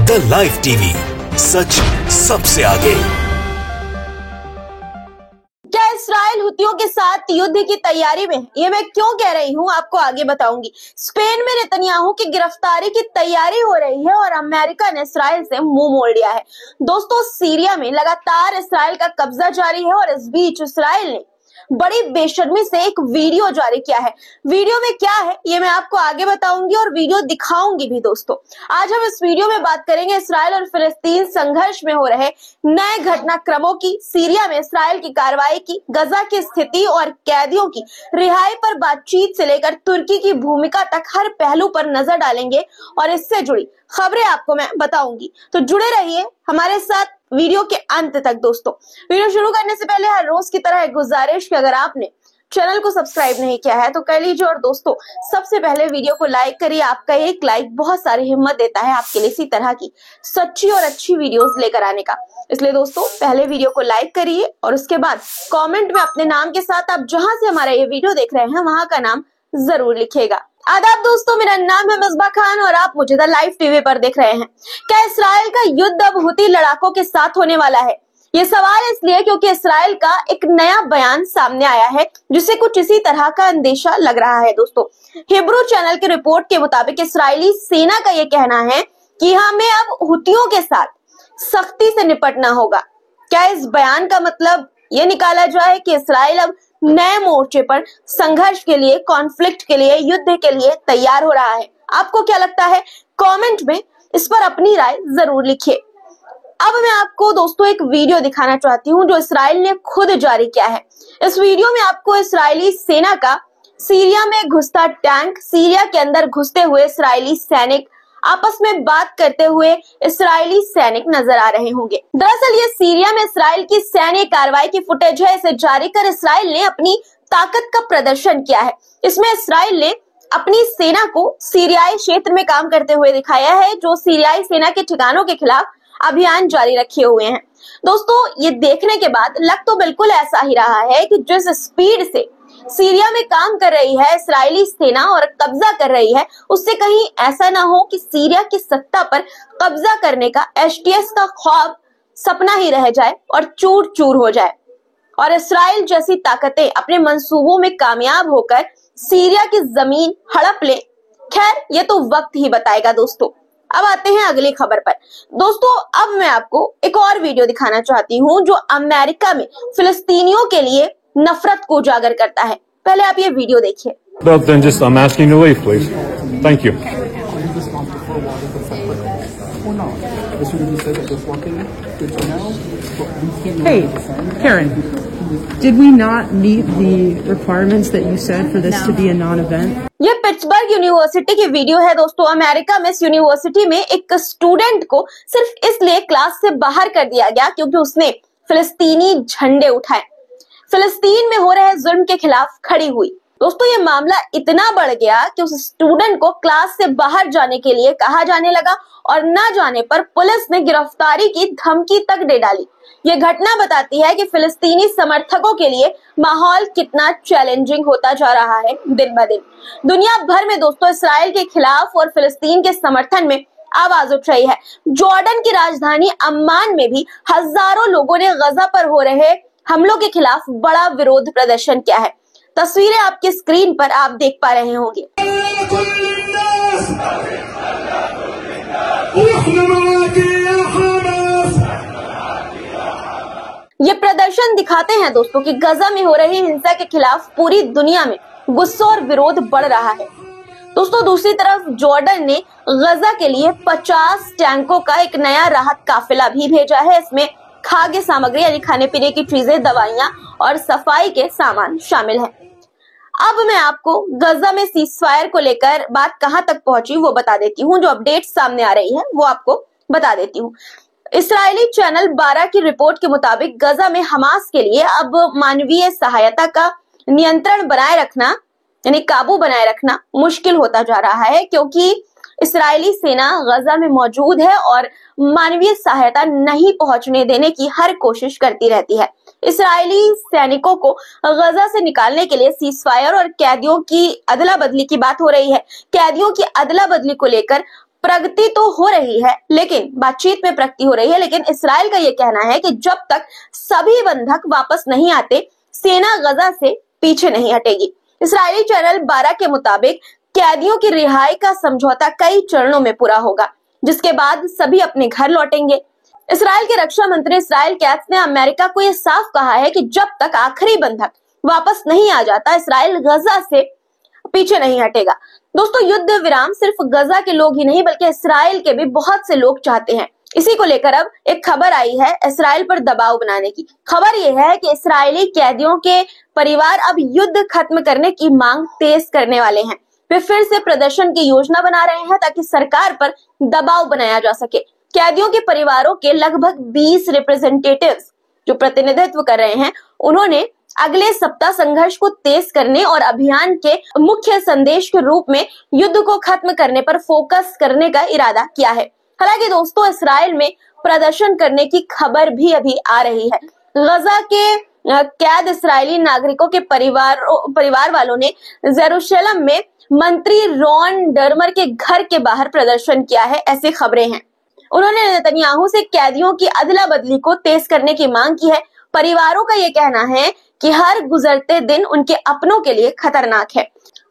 The live TV, सच सबसे आगे। क्या इस्राइल हुतियों के साथ युद्ध की तैयारी में? ये मैं क्यों कह रही हूँ आपको आगे बताऊंगी। स्पेन में नेतन्याहू की गिरफ्तारी की तैयारी हो रही है और अमेरिका ने इस्राइल से मुंह मोड़ लिया है। दोस्तों, सीरिया में लगातार इस्राइल का कब्जा जारी है और इस बीच इस्राइल ने बड़ी बेशर्मी से एक वीडियो जारी किया है। वीडियो में क्या है ये मैं आपको आगे बताऊंगी और वीडियो दिखाऊंगी भी। दोस्तों, आज हम इस वीडियो में बात करेंगे इस्राइल और फिलिस्तीन संघर्ष में हो रहे नए घटनाक्रमों की, सीरिया में इस्राइल की कार्रवाई की, गजा की स्थिति और कैदियों की रिहाई पर बातचीत से लेकर तुर्की की भूमिका तक हर पहलू पर नजर डालेंगे और इससे जुड़ी खबरें आपको मैं बताऊंगी। तो जुड़े रहिए हमारे साथ वीडियो के अंत तक। दोस्तों, वीडियो शुरू करने से पहले हर रोज की तरह एक गुजारिश कि अगर आपने चैनल को सब्सक्राइब नहीं किया है तो कर लीजिए और दोस्तों सबसे पहले वीडियो को लाइक करिए। आपका एक लाइक बहुत सारी हिम्मत देता है आपके लिए इसी तरह की सच्ची और अच्छी वीडियोस लेकर आने का। इसलिए दोस्तों पहले वीडियो को लाइक करिए और उसके बाद कमेंट में अपने नाम के साथ आप जहां से हमारा ये वीडियो देख रहे हैं वहां का नाम जरूर लिखिएगा। आदाब दोस्तों, मेरा नाम है मिसबा खान और आप मुझे द लाइव टीवी पर देख रहे हैं। क्या इस्राइल का युद्ध अब हुती लड़ाकों के साथ होने वाला है? ये सवाल इसलिए क्योंकि इस्राइल का एक नया बयान सामने आया है जिसे कुछ इसी तरह का अंदेशा लग रहा है। दोस्तों, हिब्रू चैनल की रिपोर्ट के मुताबिक इस्राइली सेना का ये कहना है कि हमें अब हुतियों के साथ सख्ती से निपटना होगा। क्या इस बयान का मतलब ये निकाला जाए कि इस्राइल अब नए मोर्चे पर संघर्ष के लिए, कॉन्फ्लिक्ट के लिए, युद्ध के लिए तैयार हो रहा है? आपको क्या लगता है? कमेंट में इस पर अपनी राय जरूर लिखिए। अब मैं आपको दोस्तों एक वीडियो दिखाना चाहती हूँ जो इस्राइल ने खुद जारी किया है। इस वीडियो में आपको इस्राइली सेना का सीरिया में घुसता टैंक, सीरिया के अंदर घुसते हुए इस्राइली सैनिक, आपस में बात करते हुए इस्राइली सैनिक नजर आ रहे होंगे। दरअसल ये सीरिया में इस्राइल की सैन्य कार्रवाई की फुटेज है। इसे जारी कर इस्राइल ने अपनी ताकत का प्रदर्शन किया है। इसमें इस्राइल ने अपनी सेना को सीरियाई क्षेत्र में काम करते हुए दिखाया है जो सीरियाई सेना के ठिकानों के खिलाफ अभियान जारी रखे हुए हैं। दोस्तों, ये देखने के बाद लग तो बिल्कुल ऐसा ही रहा है कि जिस स्पीड से सीरिया में काम कर रही है इस्राइली सेना और कब्जा कर रही है, उससे कहीं ऐसा ना हो कि सीरिया की सत्ता पर कब्जा करने का एचटीएस का ख्वाब सपना ही रह जाए और चूर चूर हो जाए और इस्राइल जैसी ताकतें अपने मंसूबों में कामयाब होकर सीरिया की जमीन हड़प ले। खैर, ये तो वक्त ही बताएगा। दोस्तों, अब आते हैं अगली खबर पर। दोस्तों, अब मैं आपको एक और वीडियो दिखाना चाहती हूँ जो अमेरिका में फिलिस्तीनियों के लिए नफरत को उजागर करता है। पहले आप ये वीडियो देखिए। Then just I'm asking to leave, please. Thank you. Hey, Karen, did we not meet the requirements that you said for this to be a non-event? ये पिट्सबर्ग यूनिवर्सिटी की वीडियो है। दोस्तों, अमेरिका में इस university में एक student को सिर्फ इसलिए क्लास से बाहर कर दिया गया क्योंकि उसने फिलिस्तीनी झंडे उठाए, फिलिस्तीन में हो रहे जुल्म के खिलाफ खड़ी हुई। दोस्तों, ये मामला इतना बढ़ गया कि उस स्टूडेंट को क्लास से बाहर जाने के लिए कहा जाने लगा और न जाने पर पुलिस ने गिरफ्तारी की धमकी तक दे डाली। ये घटना बताती है कि फिलिस्तीनी समर्थकों के लिए माहौल कितना चैलेंजिंग होता जा रहा है दिन ब दिन। दुनिया भर में दोस्तों इस्राइल के खिलाफ और फिलिस्तीन के समर्थन में आवाज उठ रही है। जॉर्डन की राजधानी अम्मान में भी हजारों लोगों ने गजा पर हो रहे हमलों के खिलाफ बड़ा विरोध प्रदर्शन किया है। तस्वीरें आपकी स्क्रीन पर आप देख पा रहे होंगे। ये प्रदर्शन दिखाते हैं दोस्तों कि गजा में हो रही हिंसा के खिलाफ पूरी दुनिया में गुस्सा और विरोध बढ़ रहा है। दोस्तों, दूसरी तरफ जॉर्डन ने गजा के लिए 50 टैंकों का एक नया राहत काफिला भी भेजा है। इसमें खाद्य सामग्री यानी खाने पीने की चीजें, दवाइयां और सफाई के सामान शामिल हैं। अब मैं आपको गजा में सीजफायर को लेकर बात कहां तक पहुंची वो बता देती हूँ। जो अपडेट सामने आ रही है वो आपको बता देती हूँ। इस्राएली चैनल 12 की रिपोर्ट के मुताबिक गजा में हमास के लिए अब मानवीय सहायता का नियंत्रण बनाए रखना यानी काबू बनाए रखना मुश्किल होता जा रहा है क्योंकि इस्राएली सेना गजा में मौजूद है और मानवीय सहायता नहीं पहुंचने देने की हर कोशिश करती रहती है। इस्राएली सैनिकों को गजा से निकालने के लिए सीजफायर और कैदियों की अदला बदली की बात हो रही है। कैदियों की अदला बदली को लेकर प्रगति तो हो रही है, लेकिन बातचीत में प्रगति हो रही है, लेकिन इस्राइल का यह कहना है कि जब तक सभी बंधक वापस नहीं आते, सेना गजा से पीछे नहीं हटेगी। इस्राइली चैनल 12 के मुताबिक कैदियों की रिहाई का समझौता कई चरणों में पूरा होगा, जिसके बाद सभी अपने घर लौटेंगे। इस्राइल के रक्षा मंत्री इस्राइल कैट्ज ने अमेरिका को यह साफ कहा है कि जब तक आखिरी बंधक वापस नहीं आ जाता, इस्राइल गजा से पीछे नहीं हटेगा। दोस्तों, युद्ध विराम सिर्फ गजा के लोग ही नहीं बल्कि इस्राइल के भी बहुत से लोग चाहते हैं। इसी को लेकर अब एक खबर आई है इस्राइल पर दबाव बनाने की। खबर यह है कि इस्राइली कैदियों के परिवार अब युद्ध खत्म करने की मांग तेज करने वाले हैं। वे फिर से प्रदर्शन की योजना बना रहे हैं ताकि सरकार पर दबाव बनाया जा सके। कैदियों के परिवारों के लगभग 20 रिप्रेजेंटेटिव्स जो प्रतिनिधित्व कर रहे हैं, उन्होंने अगले सप्ताह संघर्ष को तेज करने और अभियान के मुख्य संदेश के रूप में युद्ध को खत्म करने पर फोकस करने का इरादा किया है। हालांकि दोस्तों, इस्राइल में प्रदर्शन करने की खबर भी अभी आ रही है। गजा के कैद इस्राइली नागरिकों के परिवार वालों ने जेरूशलम में मंत्री रॉन डर्मर के घर के बाहर प्रदर्शन किया है, ऐसी खबरें हैं। उन्होंने नेतन्याहू से कैदियों की अदला बदली को तेज करने की मांग की है। परिवारों का ये कहना है कि हर गुजरते दिन उनके अपनों के लिए खतरनाक है।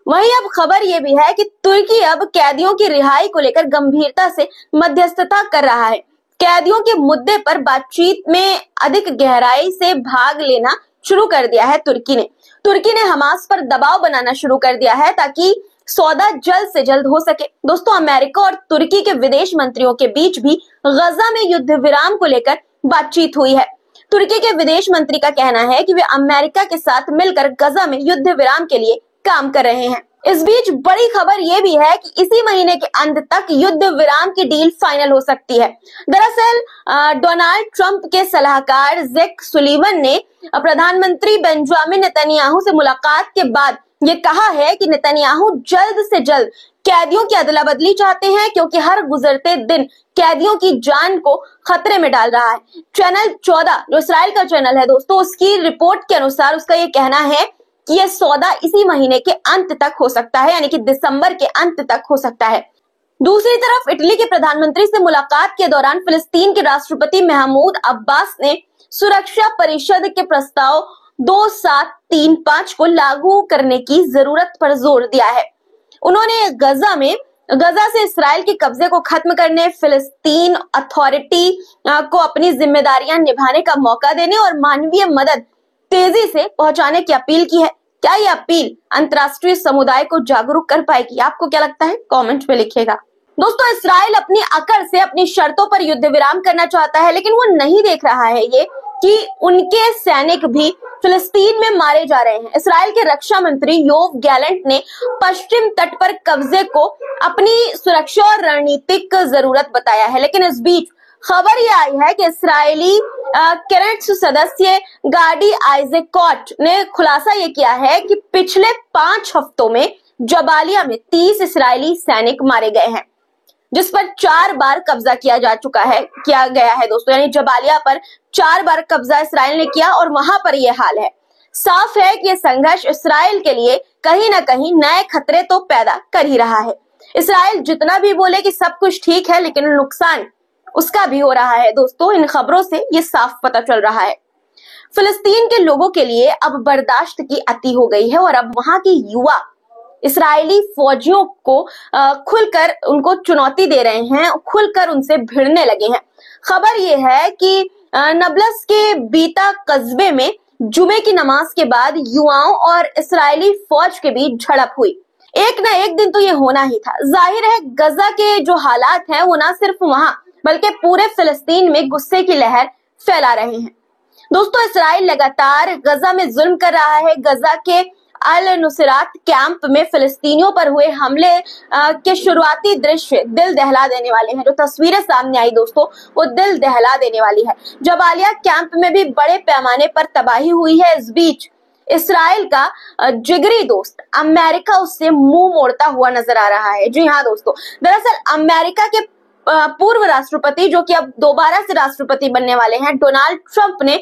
वहीं अब खबर ये भी है कि तुर्की अब कैदियों की रिहाई को लेकर गंभीरता से मध्यस्थता कर रहा है। कैदियों के मुद्दे पर बातचीत में अधिक गहराई से भाग लेना शुरू कर दिया है तुर्की ने हमास पर दबाव बनाना शुरू कर दिया है ताकि सौदा जल्द से जल्द हो सके। दोस्तों, अमेरिका और तुर्की के विदेश मंत्रियों के बीच भी गजा में युद्ध विराम को लेकर बातचीत हुई है। तुर्की के विदेश मंत्री का कहना है कि वे अमेरिका के साथ मिलकर गजा में युद्ध विराम के लिए काम कर रहे हैं। इस बीच बड़ी खबर यह भी है कि इसी महीने के अंत तक युद्ध विराम की डील फाइनल हो सकती है। दरअसल डोनाल्ड ट्रंप के सलाहकार जैक सुलिवन ने प्रधानमंत्री बेंजामिन नेतन्याहू से मुलाकात के बाद ये कहा है कि नेतन्याहू जल्द से जल्द कैदियों की अदला बदली चाहते हैं, क्योंकि हर गुजरते दिन कैदियों की जान को खतरे में डाल रहा है। चैनल 14 जो इस्राइल का चैनल है दोस्तों, उसकी रिपोर्ट के अनुसार उसका ये कहना है कि यह सौदा इसी महीने के अंत तक हो सकता है, यानी कि दिसंबर के अंत तक हो सकता है। दूसरी तरफ इटली के प्रधानमंत्री से मुलाकात के दौरान फिलिस्तीन के राष्ट्रपति महमूद अब्बास ने सुरक्षा परिषद के प्रस्ताव 2735 को लागू करने की जरूरत पर जोर दिया है। उन्होंने गजा से इस्राइल के कब्जे को खत्म करने, फिलिस्तीन अथॉरिटी को अपनी जिम्मेदारियां निभाने का मौका देने और मानवीय मदद तेजी से पहुंचाने की अपील की है। क्या यह अपील अंतर्राष्ट्रीय समुदाय को जागरूक कर पाएगी? आपको क्या लगता है? कमेंट में लिखिएगा। दोस्तों, इस्राइल अपनी अकड़ से अपनी शर्तों पर युद्ध विराम करना चाहता है, लेकिन वो नहीं देख रहा है ये कि उनके सैनिक भी फिलिस्तीन में मारे जा रहे हैं। इस्राइल के रक्षा मंत्री योव गैलेंट ने पश्चिम तट पर कब्जे को अपनी सुरक्षा और रणनीतिक जरूरत बताया है, लेकिन इस बीच खबर ये आई है कि इस्राइली कैनेट्स सदस्य गाडी आइजेकॉट ने खुलासा ये किया है कि पिछले 5 हफ्तों में जबालिया में 30 इस्राइली सैनिक मारे गए हैं, जिस पर 4 बार कब्जा किया गया है दोस्तों। यानी जबालिया पर 4 बार कब्जा इस्राइल ने किया और वहां पर यह हाल है। साफ है कि यह संघर्ष इस्राइल के लिए कहीं ना कहीं नए खतरे तो पैदा कर ही रहा है। इस्राइल जितना भी बोले कि सब कुछ ठीक है, लेकिन नुकसान उसका भी हो रहा है दोस्तों। इन खबरों से ये साफ पता चल रहा है। फिलिस्तीन के लोगों के लिए अब बर्दाश्त की अति हो गई है और अब वहां के युवा इस्राएली फौजियों को खुलकर उनको चुनौती दे रहे हैं, खुलकर उनसे भिड़ने लगे हैं। खबर यह है कि नबलस के बीता कस्बे में जुमे की नमाज के बाद युवाओं और इस्राएली फौज के बीच झड़प हुई। एक न एक दिन तो ये होना ही था। जाहिर है गजा के जो हालात हैं वो ना सिर्फ वहां बल्कि पूरे फिलिस्तीन में गुस्से की लहर फैला रहे हैं। दोस्तों, इस्राइल लगातार गजा में जुल्म कर रहा है। गजा के अल नुसरात कैंप में फिलिस्तीनियों पर हुए हमले के शुरुआती दृश्य दिल दहला देने वाले हैं। जो तस्वीरें सामने आई दोस्तों, वो दिल दहला देने वाली है। जबालिया कैंप में भी बड़े पैमाने पर तबाही हुई है। इस बीच इस्राइल का जिगरी दोस्त अमेरिका उससे मुंह मोड़ता हुआ नजर आ रहा है। जी हाँ दोस्तों, दरअसल अमेरिका के पूर्व राष्ट्रपति, जो कि अब दोबारा से राष्ट्रपति बनने वाले हैं, डोनाल्ड ट्रंप ने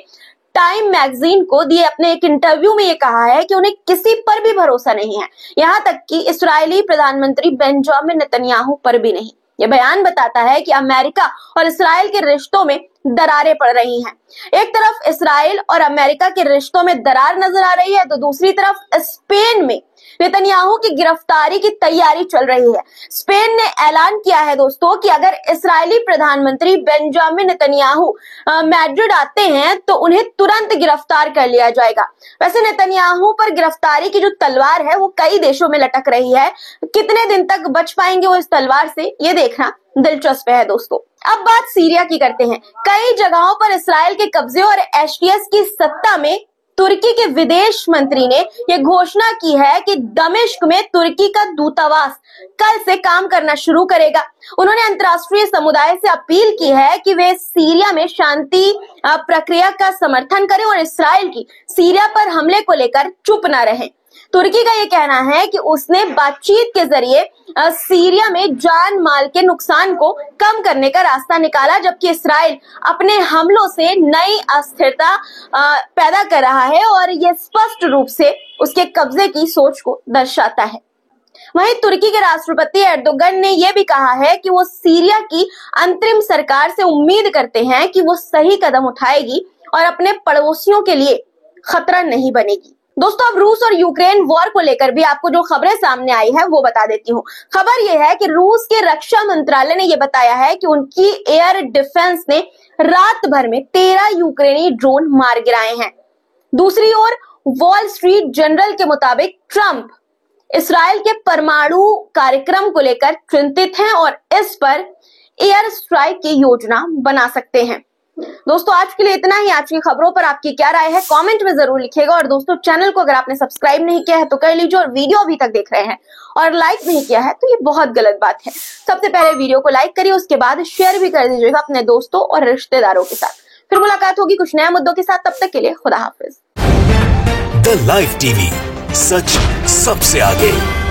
टाइम मैगजीन को दिए अपने एक इंटरव्यू में ये कहा है कि उन्हें किसी पर भी भरोसा नहीं है, यहाँ तक कि इस्राएली प्रधानमंत्री बेंजामिन नेतन्याहू पर भी नहीं। ये बयान बताता है कि अमेरिका और इस्राइल के रिश्तों में दरारें पड़ रही हैं। एक तरफ इस्राइल और अमेरिका के रिश्तों में दरार नजर आ रही है, तो दूसरी तरफ स्पेन में नेतन्याहू की गिरफ्तारी की तैयारी चल रही है। स्पेन ने ऐलान किया है दोस्तों कि अगर इस्राएली प्रधानमंत्री बेंजामिन नेतन्याहू मैड्रिड आते हैं तो उन्हें तुरंत गिरफ्तार कर लिया जाएगा। वैसे नेतन्याहू पर गिरफ्तारी की जो तलवार है वो कई देशों में लटक रही है। कितने दिन तक बच पाएंगे वो इस तलवार से, ये देखना दिलचस्प है दोस्तों। अब बात सीरिया की करते हैं। कई जगहों पर इस्राएल के कब्जे और एचटीएस की सत्ता में तुर्की के विदेश मंत्री ने यह घोषणा की है कि दमिश्क में तुर्की का दूतावास कल से काम करना शुरू करेगा। उन्होंने अंतर्राष्ट्रीय समुदाय से अपील की है कि वे सीरिया में शांति प्रक्रिया का समर्थन करें और इस्राएल की सीरिया पर हमले को लेकर चुप न रहें। तुर्की का ये कहना है कि उसने बातचीत के जरिए सीरिया में जान माल के नुकसान को कम करने का रास्ता निकाला, जबकि इस्राइल अपने हमलों से नई अस्थिरता पैदा कर रहा है और यह स्पष्ट रूप से उसके कब्जे की सोच को दर्शाता है। वहीं तुर्की के राष्ट्रपति एर्दोगन ने यह भी कहा है कि वो सीरिया की अंतरिम सरकार से उम्मीद करते हैं कि वो सही कदम उठाएगी और अपने पड़ोसियों के लिए खतरा नहीं बनेगी। दोस्तों, अब रूस और यूक्रेन वॉर को लेकर भी आपको जो खबरें सामने आई है वो बता देती हूँ। खबर यह है कि रूस के रक्षा मंत्रालय ने यह बताया है कि उनकी एयर डिफेंस ने रात भर में 13 यूक्रेनी ड्रोन मार गिराए हैं। दूसरी ओर वॉल स्ट्रीट जर्नल के मुताबिक ट्रंप इस्राइल के परमाणु कार्यक्रम को लेकर चिंतित हैं और इस पर एयर स्ट्राइक की योजना बना सकते हैं। दोस्तों, आज के लिए इतना ही। आज की खबरों पर आपकी क्या राय है कमेंट में जरूर लिखिएगा। और दोस्तों, चैनल को अगर आपने सब्सक्राइब नहीं किया है तो कर लीजिए, और वीडियो अभी तक देख रहे हैं और लाइक नहीं किया है तो ये बहुत गलत बात है। सबसे पहले वीडियो को लाइक करिए, उसके बाद शेयर भी कर दीजिएगा अपने दोस्तों और रिश्तेदारों के साथ। फिर मुलाकात होगी कुछ नए मुद्दों के साथ, तब तक के लिए खुदा हाफिज। द लाइव टीवी, सच सबसे आगे।